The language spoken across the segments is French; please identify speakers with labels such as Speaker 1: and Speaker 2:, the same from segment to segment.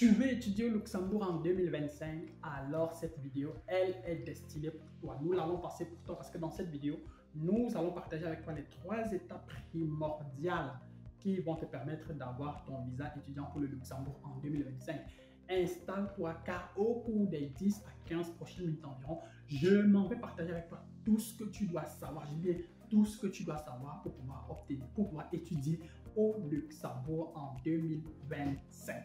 Speaker 1: Tu veux étudier au Luxembourg en 2025, alors cette vidéo, elle est destinée pour toi. Nous l'allons passer pour toi parce que dans cette vidéo, nous allons partager avec toi les 3 étapes primordiales qui vont te permettre d'avoir ton visa étudiant pour le Luxembourg en 2025. Installe-toi car au cours des 10 à 15 prochaines minutes environ, je m'en vais partager avec toi tout ce que tu dois savoir. Je dis bien tout ce que tu dois savoir pour pouvoir obtenir, pour pouvoir étudier au Luxembourg en 2025.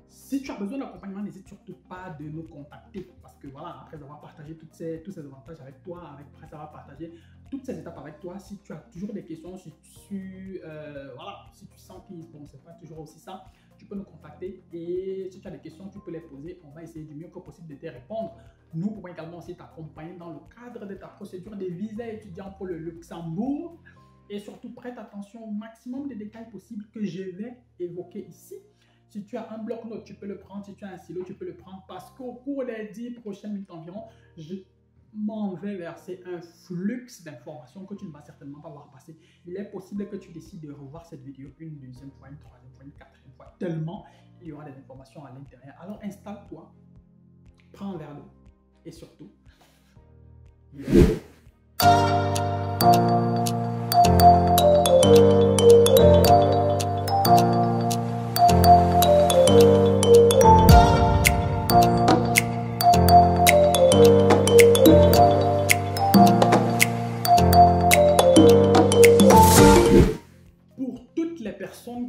Speaker 1: Si tu as besoin d'accompagnement, n'hésite surtout pas de nous contacter parce que voilà, après avoir partagé tous ces avantages avec toi, après avoir partagé toutes ces étapes avec toi, si tu as toujours des questions, si tu sens que bon, c'est pas toujours aussi ça, tu peux nous contacter et si tu as des questions, tu peux les poser. On va essayer du mieux que possible de te répondre. Nous pouvons également aussi t'accompagner dans le cadre de ta procédure de visa étudiant pour le Luxembourg et surtout prête attention au maximum de détails possibles que je vais évoquer ici. Si tu as un bloc-notes, tu peux le prendre. Si tu as un stylo, tu peux le prendre parce qu'au cours des 10 prochaines minutes environ, je m'en vais verser un flux d'informations que tu ne vas certainement pas voir passer. Il est possible que tu décides de revoir cette vidéo une deuxième fois, une troisième fois, une quatrième fois, tellement il y aura des informations à l'intérieur. Alors installe-toi, prends un verre d'eau et surtout,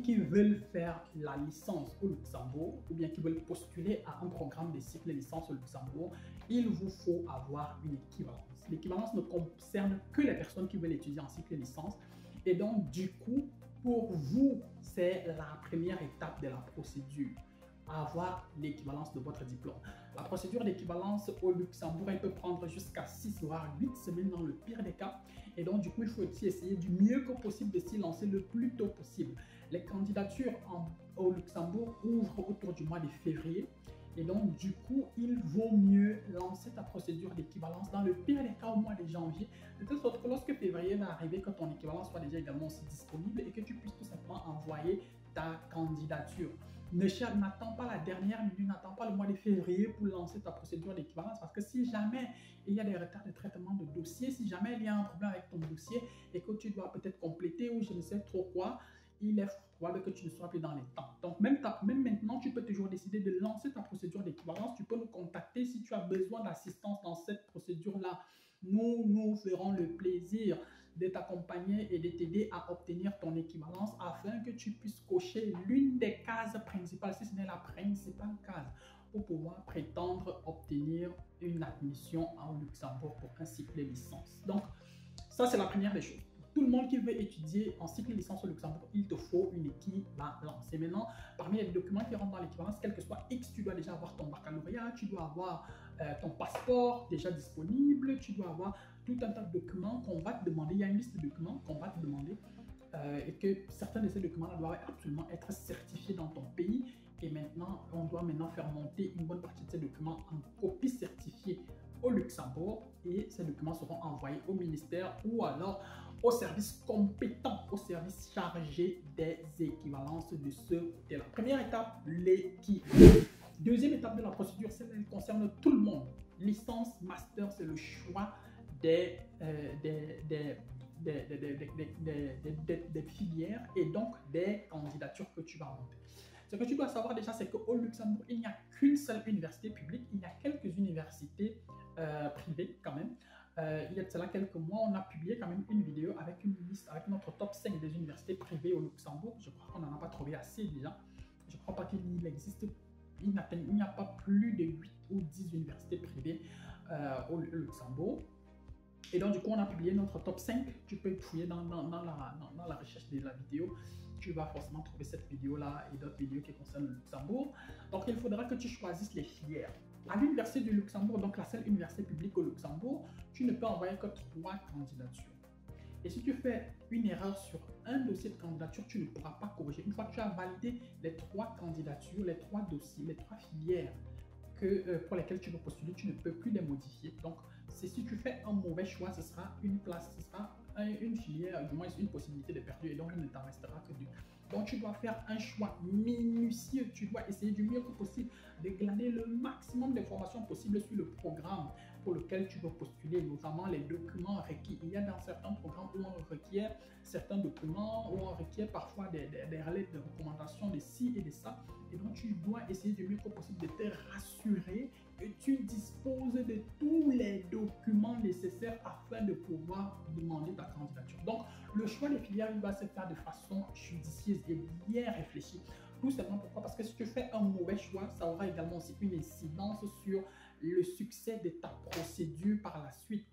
Speaker 1: qui veulent faire la licence au Luxembourg ou bien qui veulent postuler à un programme de cycle de licence au Luxembourg, il vous faut avoir une équivalence. L'équivalence ne concerne que les personnes qui veulent étudier en cycle de licence et donc du coup, pour vous, c'est la première étape de la procédure, avoir l'équivalence de votre diplôme. La procédure d'équivalence au Luxembourg, elle peut prendre jusqu'à 6 voire 8 semaines dans le pire des cas. Et donc, du coup, il faut aussi essayer du mieux que possible de s'y lancer le plus tôt possible. Les candidatures au Luxembourg ouvrent autour du mois de février. Et donc, du coup, il vaut mieux lancer ta procédure d'équivalence dans le pire des cas au mois de janvier, de telle sorte que lorsque février va arriver, que ton équivalence soit déjà également aussi disponible et que tu puisses tout simplement envoyer ta candidature. N'attends pas la dernière minute, n'attends pas le mois de février pour lancer ta procédure d'équivalence parce que si jamais il y a des retards de traitement de dossier, si jamais il y a un problème avec ton dossier et que tu dois peut-être compléter ou je ne sais trop quoi, il est probable que tu ne sois plus dans les temps. Donc même maintenant, tu peux toujours décider de lancer ta procédure d'équivalence. Tu peux nous contacter si tu as besoin d'assistance dans cette procédure-là. Nous ferons le plaisir de t'accompagner et de t'aider à obtenir ton équivalence afin que tu puisses cocher l'une des cases principales, si ce n'est la principale case, pour pouvoir prétendre obtenir une admission au Luxembourg pour un cycle de licence. Donc, ça, c'est la première des choses. Tout le monde qui veut étudier en cycle de licence au Luxembourg, il te faut une équivalence. Et maintenant, parmi les documents qui rentrent dans l'équivalence, quel que soit X, tu dois déjà avoir ton baccalauréat, tu dois avoir ton passeport déjà disponible, tu dois avoir tout un tas de documents qu'on va te demander. Il y a une liste de documents qu'on va te demander et que certains de ces documents doivent absolument être certifiés dans ton pays. Et maintenant, on doit faire monter une bonne partie de ces documents en copie certifiée au Luxembourg et ces documents seront envoyés au ministère ou alors au service compétent, au service chargé des équivalences de ce côté-là. Première étape, l'équivalence. Deuxième étape de la procédure, elle concerne tout le monde. Licence, master, c'est le choix des filières et donc des candidatures que tu vas monter. Ce que tu dois savoir déjà, c'est qu'au Luxembourg, il n'y a qu'une seule université publique. Il y a quelques universités privées quand même. Il y a de cela quelques mois, on a publié quand même une vidéo avec une liste, avec notre top 5 des universités privées au Luxembourg. Je crois qu'on n'en a pas trouvé assez déjà. Je ne crois pas qu'il existe, il n'y a pas plus de 8 ou 10 universités privées au Luxembourg. Et donc, du coup, on a publié notre top 5. Tu peux fouiller dans la recherche de la vidéo. Tu vas forcément trouver cette vidéo-là et d'autres vidéos qui concernent le Luxembourg. Donc, il faudra que tu choisisses les filières. À l'université du Luxembourg, donc la seule université publique au Luxembourg, tu ne peux envoyer que 3 candidatures. Et si tu fais une erreur sur un dossier de candidature, tu ne pourras pas corriger. Une fois que tu as validé les 3 candidatures, les 3 dossiers, les 3 filières pour lesquelles tu veux postuler, tu ne peux plus les modifier. Donc, si tu fais un mauvais choix, ce sera une place, ce sera une filière, du moins une possibilité de perdre et donc il ne t'en restera que Donc, tu dois faire un choix minutieux. Tu dois essayer du mieux que possible de glaner le maximum d'informations possibles sur le programme pour lequel tu veux postuler, notamment les documents requis. Il y a dans certains programmes où on requiert certains documents, où on requiert parfois des lettres de recommandation de ci et de ça. Et donc, tu dois essayer du mieux que possible de te rassurer que tu disposes de tous les documents nécessaires afin de pouvoir demander ta candidature. Donc, le choix des filières, il va se faire de façon judicieuse et bien réfléchie. Tout simplement pourquoi? Parce que si tu fais un mauvais choix, ça aura également aussi une incidence sur le succès de ta procédure par la suite.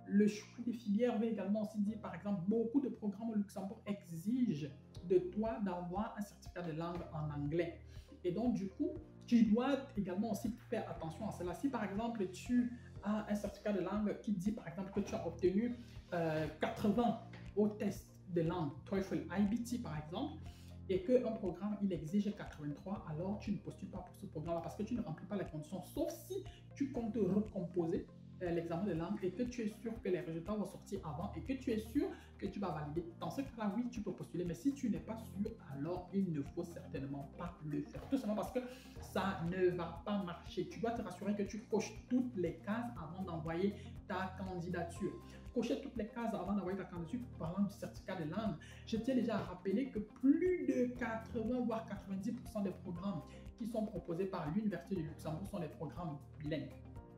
Speaker 1: Le choix des filières va également aussi dire, par exemple, beaucoup de programmes au Luxembourg exigent de toi d'avoir un certificat de langue en anglais. Et donc, du coup, tu dois également aussi faire attention à cela. Si, par exemple, tu as un certificat de langue qui dit, par exemple, que tu as obtenu 80 au test de langue TOEFL IBT, par exemple, et qu'un programme, il exige 83, alors tu ne postules pas pour ce programme-là parce que tu ne remplis pas les conditions, sauf si tu comptes recomposer l'examen de langue et que tu es sûr que les résultats vont sortir avant et que tu es sûr que tu vas valider. Dans ce cas-là, oui, tu peux postuler, mais si tu n'es pas sûr, alors il ne faut certainement pas le faire. Tout simplement parce que ça ne va pas marcher. Tu dois te rassurer que tu coches toutes les cases avant d'envoyer ta candidature. Cocher toutes les cases avant d'envoyer ta candidature. Parlant du certificat de langue, je tiens déjà à rappeler que plus de 80 voire 90% des programmes qui sont proposés par l'Université du Luxembourg sont des programmes bilingues.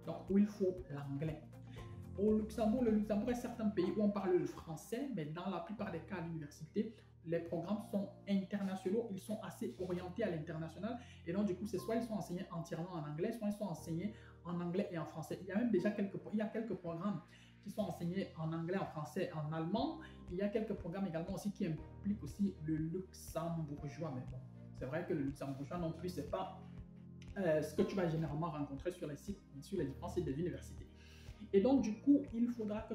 Speaker 1: Donc, où il faut l'anglais. Au Luxembourg, le Luxembourg est certain pays où on parle le français, mais dans la plupart des cas à l'université, les programmes sont internationaux, ils sont assez orientés à l'international. Et donc, du coup, c'est soit ils sont enseignés entièrement en anglais, soit ils sont enseignés en anglais et en français. Il y a même déjà quelques programmes qui sont enseignés en anglais, en français, en allemand. Il y a quelques programmes également aussi qui impliquent aussi le luxembourgeois. Mais bon, c'est vrai que le luxembourgeois non plus, c'est pas ce que tu vas généralement rencontrer sur les sites, sur les différents sites des universités. Et donc, du coup, il faudra que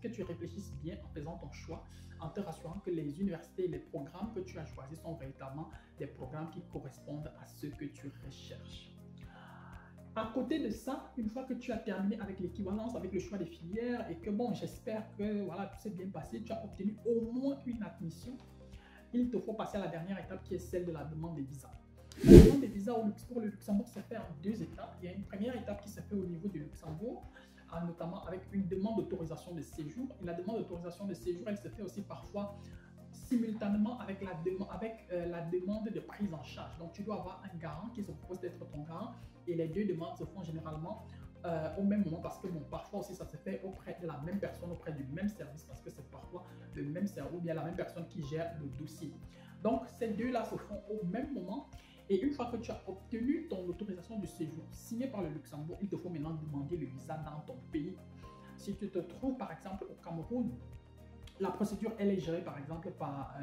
Speaker 1: tu réfléchisses bien en faisant ton choix, en te rassurant que les universités et les programmes que tu as choisis sont véritablement des programmes qui correspondent à ce que tu recherches. À côté de ça, une fois que tu as terminé avec l'équivalence, avec le choix des filières et que bon, j'espère que voilà, tout s'est bien passé, tu as obtenu au moins une admission, il te faut passer à la dernière étape qui est celle de la demande des visas. La demande des visas pour le Luxembourg se fait en deux étapes. Il y a une première étape qui se fait au niveau du Luxembourg, notamment avec une demande d'autorisation de séjour. Et la demande d'autorisation de séjour, elle se fait aussi parfois simultanément avec la demande de prise en charge. Donc, tu dois avoir un garant qui se propose d'être ton garant et les deux demandes se font généralement au même moment parce que bon, parfois aussi ça se fait auprès de la même personne, auprès du même service parce que c'est parfois le même service ou bien la même personne qui gère le dossier. Donc, ces deux-là se font au même moment. Et une fois que tu as obtenu ton autorisation de séjour signée par le Luxembourg, il te faut maintenant demander le visa dans ton pays. Si tu te trouves par exemple au Cameroun, la procédure elle est gérée par exemple par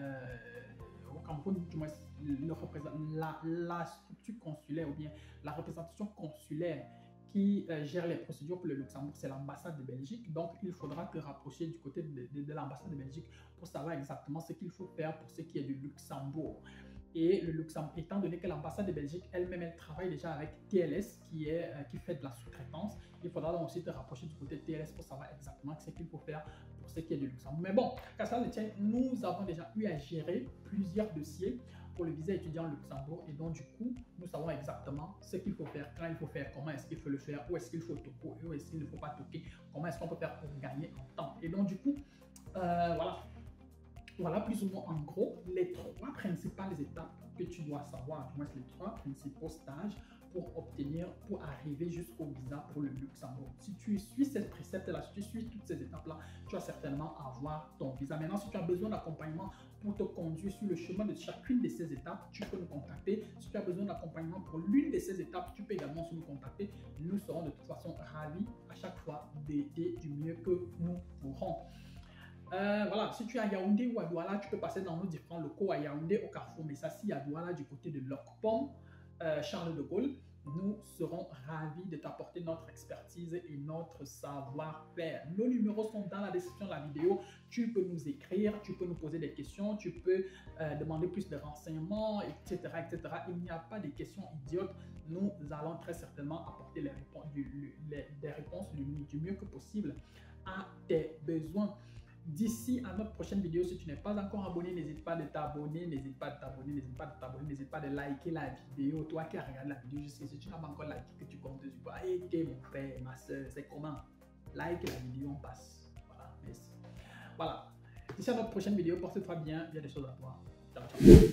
Speaker 1: au Cameroun, du moins la structure consulaire ou bien la représentation consulaire qui gère les procédures pour le Luxembourg, c'est l'ambassade de Belgique. Donc, il faudra te rapprocher du côté de l'ambassade de Belgique pour savoir exactement ce qu'il faut faire pour ce qui est du Luxembourg. Et le Luxembourg, étant donné que l'ambassade de Belgique elle-même, elle travaille déjà avec TLS qui fait de la sous-traitance, il faudra donc aussi te rapprocher du côté de TLS pour savoir exactement ce qu'il faut faire pour ce qui est du Luxembourg. Mais bon, qu'à ça ne tienne, nous avons déjà eu à gérer plusieurs dossiers pour le visa étudiant au Luxembourg et donc du coup, nous savons exactement ce qu'il faut faire, quand il faut faire, comment est-ce qu'il faut le faire, où est-ce qu'il faut toquer, où est-ce qu'il ne faut pas toquer, comment est-ce qu'on peut faire pour gagner en temps. Et donc du coup, voilà plus ou moins en gros les trois principales étapes que tu dois savoir, du moins les trois principaux stages pour arriver jusqu'au visa pour le Luxembourg. Si tu suis ces préceptes-là, si tu suis toutes ces étapes-là, tu vas certainement avoir ton visa. Maintenant, si tu as besoin d'accompagnement pour te conduire sur le chemin de chacune de ces étapes, tu peux nous contacter. Si tu as besoin d'accompagnement pour l'une de ces étapes, tu peux également nous contacter. Nous serons de toute façon ravis à chaque fois d'aider du mieux que nous pourrons. Voilà, si tu es à Yaoundé ou à Douala, tu peux passer dans nos différents locaux à Yaoundé, au Carrefour Messassi, à Douala, du côté de Locpom, Charles de Gaulle. Nous serons ravis de t'apporter notre expertise et notre savoir-faire. Nos numéros sont dans la description de la vidéo. Tu peux nous écrire, tu peux nous poser des questions, tu peux demander plus de renseignements, etc., etc. Il n'y a pas de questions idiotes. Nous allons très certainement apporter des réponses du mieux que possible à tes besoins. d'ici à notre prochaine vidéo, si tu n'es pas encore abonné, n'hésite pas de t'abonner, n'hésite pas de t'abonner, n'hésite pas de t'abonner, n'hésite pas de liker la vidéo. Toi qui as regardé la vidéo jusqu'ici, tu n'as pas encore liké, que tu comptes dessus. Hey, mon frère, ma soeur, c'est comment? Like la vidéo, on passe. Voilà, merci. Voilà. D'ici à notre prochaine vidéo, porte-toi bien, il y a des choses à voir. Ciao, ciao.